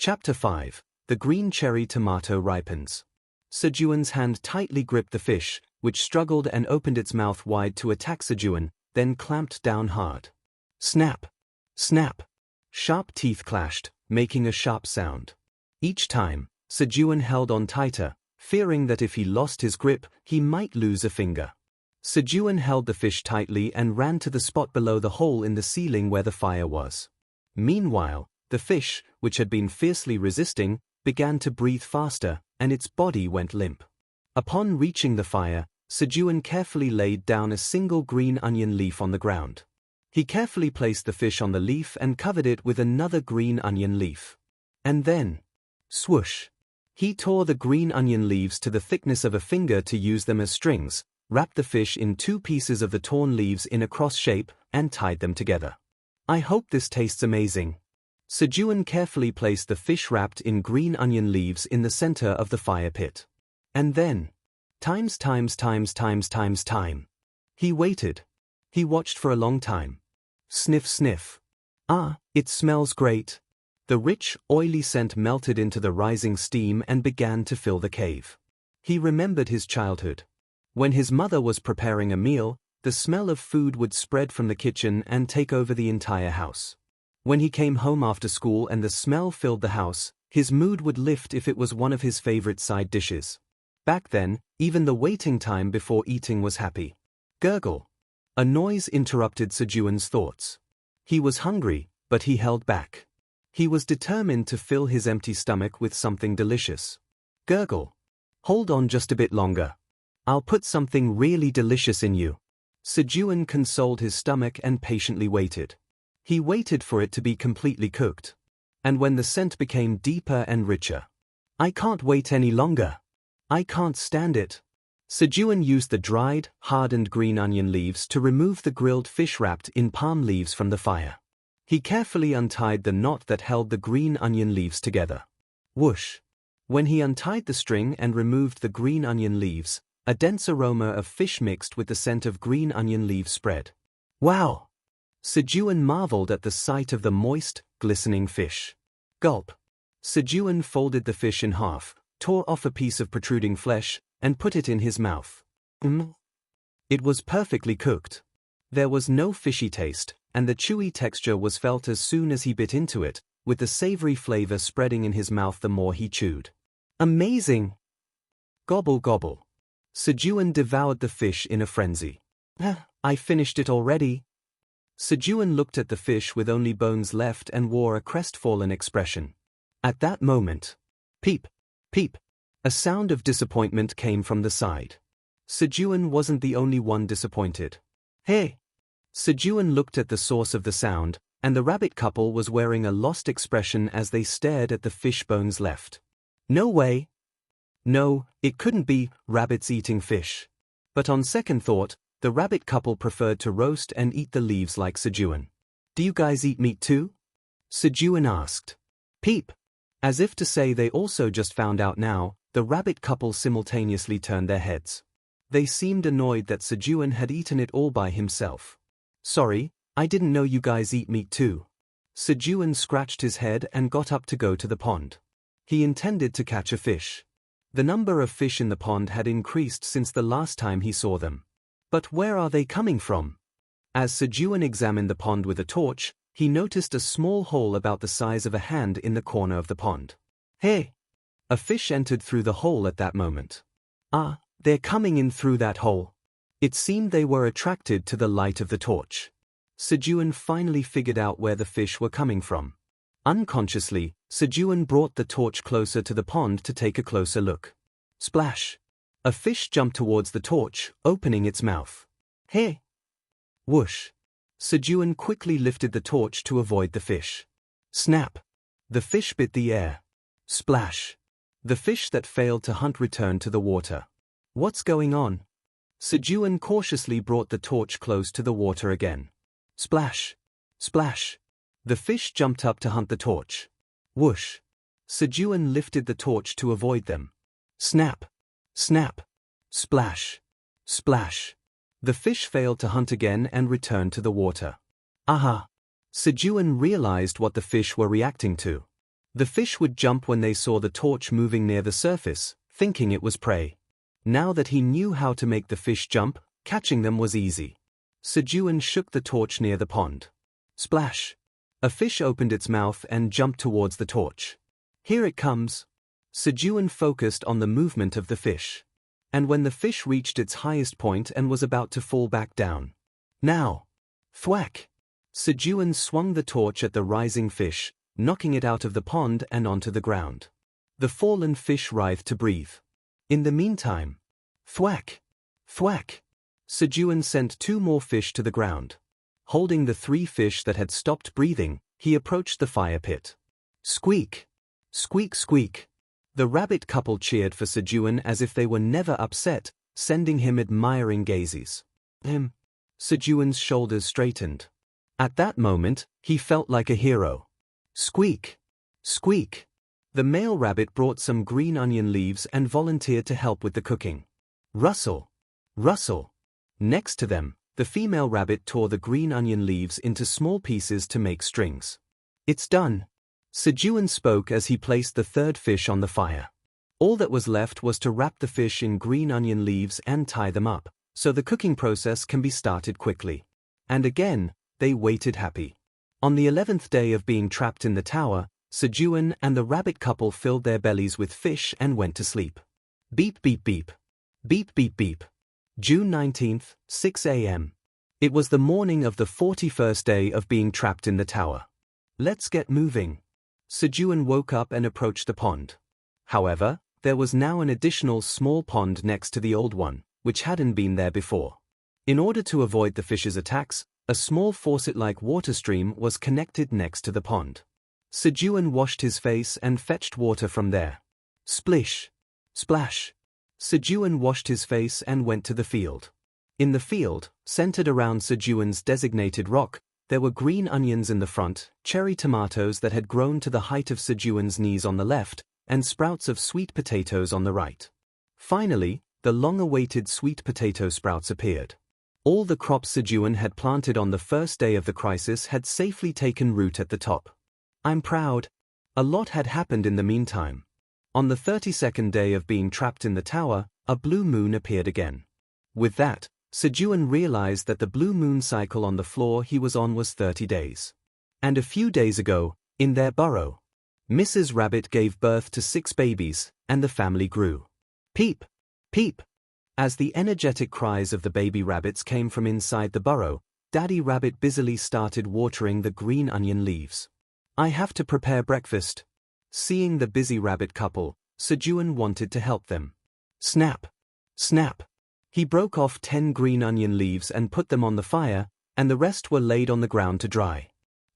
Chapter 5. The green cherry tomato ripens. Sejun's hand tightly gripped the fish, which struggled and opened its mouth wide to attack Sejun, then clamped down hard. Snap! Snap! Sharp teeth clashed, making a sharp sound. Each time, Sejun held on tighter, fearing that if he lost his grip, he might lose a finger. Sejun held the fish tightly and ran to the spot below the hole in the ceiling where the fire was. Meanwhile, the fish, which had been fiercely resisting, began to breathe faster, and its body went limp. Upon reaching the fire, Sejun carefully laid down a single green onion leaf on the ground. He carefully placed the fish on the leaf and covered it with another green onion leaf. And then, swoosh! He tore the green onion leaves to the thickness of a finger to use them as strings, wrapped the fish in 2 pieces of the torn leaves in a cross shape, and tied them together. I hope this tastes amazing. Sejun carefully placed the fish wrapped in green onion leaves in the center of the fire pit. And then, time. He waited. He watched for a long time. Sniff, sniff. Ah, it smells great. The rich, oily scent melted into the rising steam and began to fill the cave. He remembered his childhood. When his mother was preparing a meal, the smell of food would spread from the kitchen and take over the entire house. When he came home after school and the smell filled the house, his mood would lift if it was one of his favorite side dishes. Back then, even the waiting time before eating was happy. Gurgle. A noise interrupted Sejun's thoughts. He was hungry, but he held back. He was determined to fill his empty stomach with something delicious. Gurgle. Hold on just a bit longer. I'll put something really delicious in you. Sejun consoled his stomach and patiently waited. He waited for it to be completely cooked. And when the scent became deeper and richer. I can't wait any longer. I can't stand it. Sejun used the dried, hardened green onion leaves to remove the grilled fish wrapped in palm leaves from the fire. He carefully untied the knot that held the green onion leaves together. Whoosh! When he untied the string and removed the green onion leaves, a dense aroma of fish mixed with the scent of green onion leaves spread. Wow! Sejun marveled at the sight of the moist, glistening fish. Gulp! Sejun folded the fish in half, tore off a piece of protruding flesh, and put it in his mouth. It was perfectly cooked. There was no fishy taste, and the chewy texture was felt as soon as he bit into it, with the savory flavor spreading in his mouth the more he chewed. Amazing! Gobble gobble. Sejun devoured the fish in a frenzy. I finished it already. Sejun looked at the fish with only bones left and wore a crestfallen expression. At that moment, peep, peep, a sound of disappointment came from the side. Sejun wasn't the only one disappointed. Hey! Sejun looked at the source of the sound, and the rabbit couple was wearing a lost expression as they stared at the fish bones left. No way! No, it couldn't be rabbits eating fish. But on second thought, the rabbit couple preferred to roast and eat the leaves like Sejun. Do you guys eat meat too? Sejun asked. Peep! As if to say they also just found out now, the rabbit couple simultaneously turned their heads. They seemed annoyed that Sejun had eaten it all by himself. Sorry, I didn't know you guys eat meat too. Sejun scratched his head and got up to go to the pond. He intended to catch a fish. The number of fish in the pond had increased since the last time he saw them. But where are they coming from? As Sejun examined the pond with a torch, he noticed a small hole about the size of a hand in the corner of the pond. Hey! A fish entered through the hole at that moment. Ah, they're coming in through that hole. It seemed they were attracted to the light of the torch. Sejun finally figured out where the fish were coming from. Unconsciously, Sejun brought the torch closer to the pond to take a closer look. Splash! A fish jumped towards the torch, opening its mouth. Hey! Whoosh! Sejun quickly lifted the torch to avoid the fish. Snap! The fish bit the air. Splash! The fish that failed to hunt returned to the water. What's going on? Sejun cautiously brought the torch close to the water again. Splash! Splash! The fish jumped up to hunt the torch. Whoosh! Sejun lifted the torch to avoid them. Snap! Snap! Splash! Splash! The fish failed to hunt again and returned to the water. Aha! Sejun realized what the fish were reacting to. The fish would jump when they saw the torch moving near the surface, thinking it was prey. Now that he knew how to make the fish jump, catching them was easy. Sejun shook the torch near the pond. Splash! A fish opened its mouth and jumped towards the torch. Here it comes. Sejun focused on the movement of the fish. And when the fish reached its highest point and was about to fall back down. Now! Thwack! Sejun swung the torch at the rising fish, knocking it out of the pond and onto the ground. The fallen fish writhed to breathe. In the meantime, thwack! Thwack! Sejun sent 2 more fish to the ground. Holding the 3 fish that had stopped breathing, he approached the fire pit. Squeak! Squeak squeak! The rabbit couple cheered for Sejun as if they were never upset, sending him admiring gazes. Sejun's shoulders straightened. At that moment, he felt like a hero. Squeak! Squeak! The male rabbit brought some green onion leaves and volunteered to help with the cooking. Rustle! Rustle! Next to them, the female rabbit tore the green onion leaves into small pieces to make strings. It's done! Sejun spoke as he placed the 3rd fish on the fire. All that was left was to wrap the fish in green onion leaves and tie them up, so the cooking process can be started quickly. And again, they waited happy. On the 11th day of being trapped in the tower, Sejun and the rabbit couple filled their bellies with fish and went to sleep. Beep beep beep. Beep beep beep. June 19th, 6 a.m. It was the morning of the 41st day of being trapped in the tower. Let's get moving. Sejun woke up and approached the pond. However, there was now an additional small pond next to the old one, which hadn't been there before. In order to avoid the fish's attacks, a small faucet-like water stream was connected next to the pond. Sejun washed his face and fetched water from there. Splish! Splash! Sejun washed his face and went to the field. In the field, centered around Sejun's designated rock, there were green onions in the front, cherry tomatoes that had grown to the height of Sejun's knees on the left, and sprouts of sweet potatoes on the right. Finally, the long-awaited sweet potato sprouts appeared. All the crops Sejun had planted on the first day of the crisis had safely taken root at the top. I'm proud. A lot had happened in the meantime. On the 32nd day of being trapped in the tower, a blue moon appeared again. With that, Sejun realized that the blue moon cycle on the floor he was on was 30 days. And a few days ago, in their burrow, Mrs. Rabbit gave birth to 6 babies, and the family grew. Peep! Peep! As the energetic cries of the baby rabbits came from inside the burrow, Daddy Rabbit busily started watering the green onion leaves. I have to prepare breakfast. Seeing the busy rabbit couple, Sejun wanted to help them. Snap! Snap! He broke off 10 green onion leaves and put them on the fire, and the rest were laid on the ground to dry.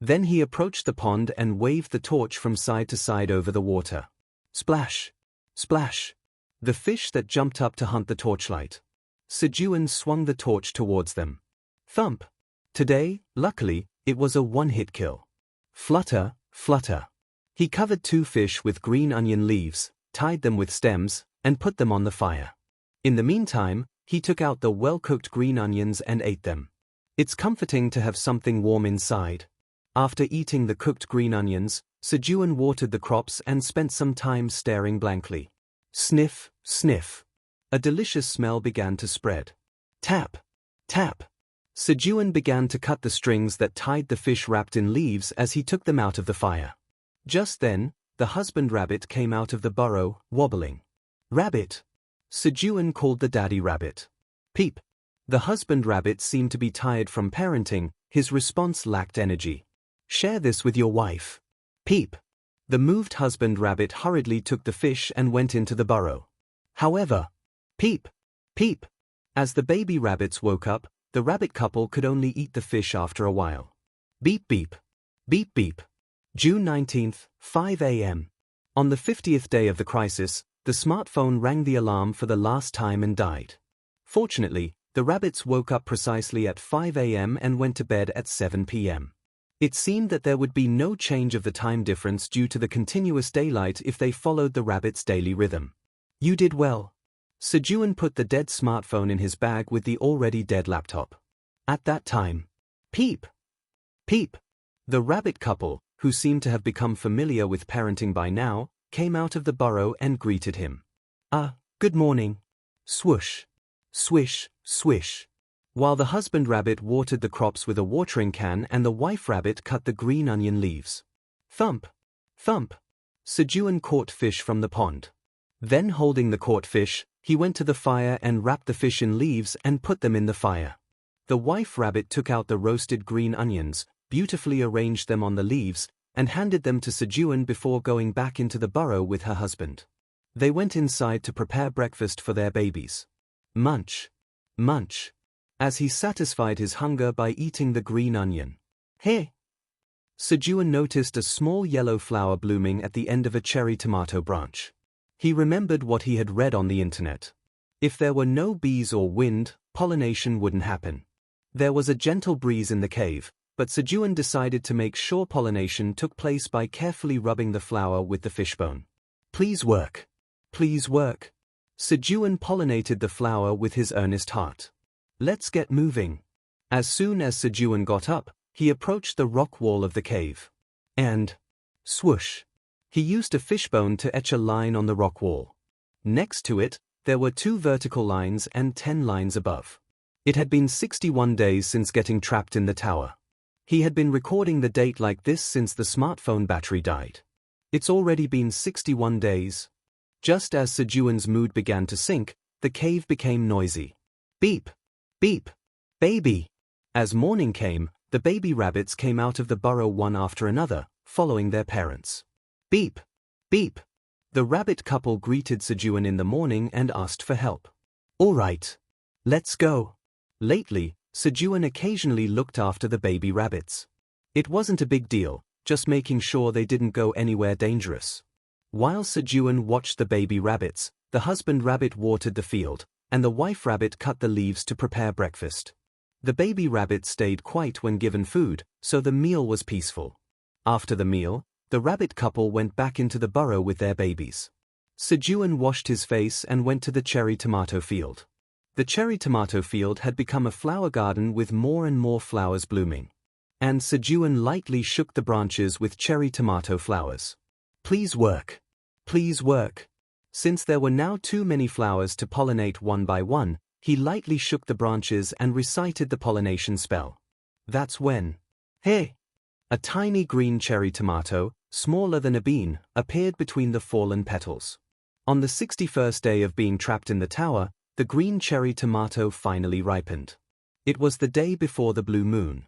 Then he approached the pond and waved the torch from side to side over the water. Splash! Splash! The fish that jumped up to hunt the torchlight. Sejun swung the torch towards them. Thump! Today, luckily, it was a one-hit kill. Flutter, flutter. He covered 2 fish with green onion leaves, tied them with stems, and put them on the fire. In the meantime, he took out the well-cooked green onions and ate them. It's comforting to have something warm inside. After eating the cooked green onions, Sejun watered the crops and spent some time staring blankly. Sniff, sniff. A delicious smell began to spread. Tap, tap. Sejun began to cut the strings that tied the fish wrapped in leaves as he took them out of the fire. Just then, the husband rabbit came out of the burrow, wobbling. Rabbit! Sejun called the daddy rabbit. Peep! The husband rabbit seemed to be tired from parenting, his response lacked energy. Share this with your wife. Peep! The moved husband rabbit hurriedly took the fish and went into the burrow. However, peep! Peep! As the baby rabbits woke up, the rabbit couple could only eat the fish after a while. Beep beep! Beep beep! June 19th, 5 a.m. On the 50th day of the crisis, the smartphone rang the alarm for the last time and died. Fortunately, the rabbits woke up precisely at 5 a.m. and went to bed at 7 p.m. It seemed that there would be no change of the time difference due to the continuous daylight if they followed the rabbits' daily rhythm. You did well. Sejun put the dead smartphone in his bag with the already dead laptop. At that time, peep! Peep! The rabbit couple, who seemed to have become familiar with parenting by now, came out of the burrow and greeted him. "Ah, good morning." Swoosh. Swish, swish. While the husband rabbit watered the crops with a watering can and the wife rabbit cut the green onion leaves. Thump. Thump. Sejun caught fish from the pond. Then, holding the caught fish, he went to the fire and wrapped the fish in leaves and put them in the fire. The wife rabbit took out the roasted green onions, beautifully arranged them on the leaves, and handed them to Sejun before going back into the burrow with her husband. They went inside to prepare breakfast for their babies. Munch. Munch. As he satisfied his hunger by eating the green onion. Hey! Sejun noticed a small yellow flower blooming at the end of a cherry tomato branch. He remembered what he had read on the internet. If there were no bees or wind, pollination wouldn't happen. There was a gentle breeze in the cave, but Sejun decided to make sure pollination took place by carefully rubbing the flower with the fishbone. Please work. Please work. Sejun pollinated the flower with his earnest heart. Let's get moving. As soon as Sejun got up, he approached the rock wall of the cave. And swoosh. He used a fishbone to etch a line on the rock wall. Next to it, there were 2 vertical lines and 10 lines above. It had been 61 days since getting trapped in the tower. He had been recording the date like this since the smartphone battery died. It's already been 61 days. Just as Sejun's mood began to sink, the cave became noisy. Beep! Beep! Baby! As morning came, the baby rabbits came out of the burrow one after another, following their parents. Beep! Beep! The rabbit couple greeted Sejun in the morning and asked for help. All right. Let's go. Lately, Sejun occasionally looked after the baby rabbits. It wasn't a big deal, just making sure they didn't go anywhere dangerous. While Sejun watched the baby rabbits, the husband rabbit watered the field, and the wife rabbit cut the leaves to prepare breakfast. The baby rabbit stayed quiet when given food, so the meal was peaceful. After the meal, the rabbit couple went back into the burrow with their babies. Sejun washed his face and went to the cherry tomato field. The cherry tomato field had become a flower garden with more and more flowers blooming. And Sejun lightly shook the branches with cherry tomato flowers. Please work. Please work. Since there were now too many flowers to pollinate one by one, he lightly shook the branches and recited the pollination spell. That's when, hey! A tiny green cherry tomato, smaller than a bean, appeared between the fallen petals. On the 61st day of being trapped in the tower, the green cherry tomato finally ripened. It was the day before the blue moon.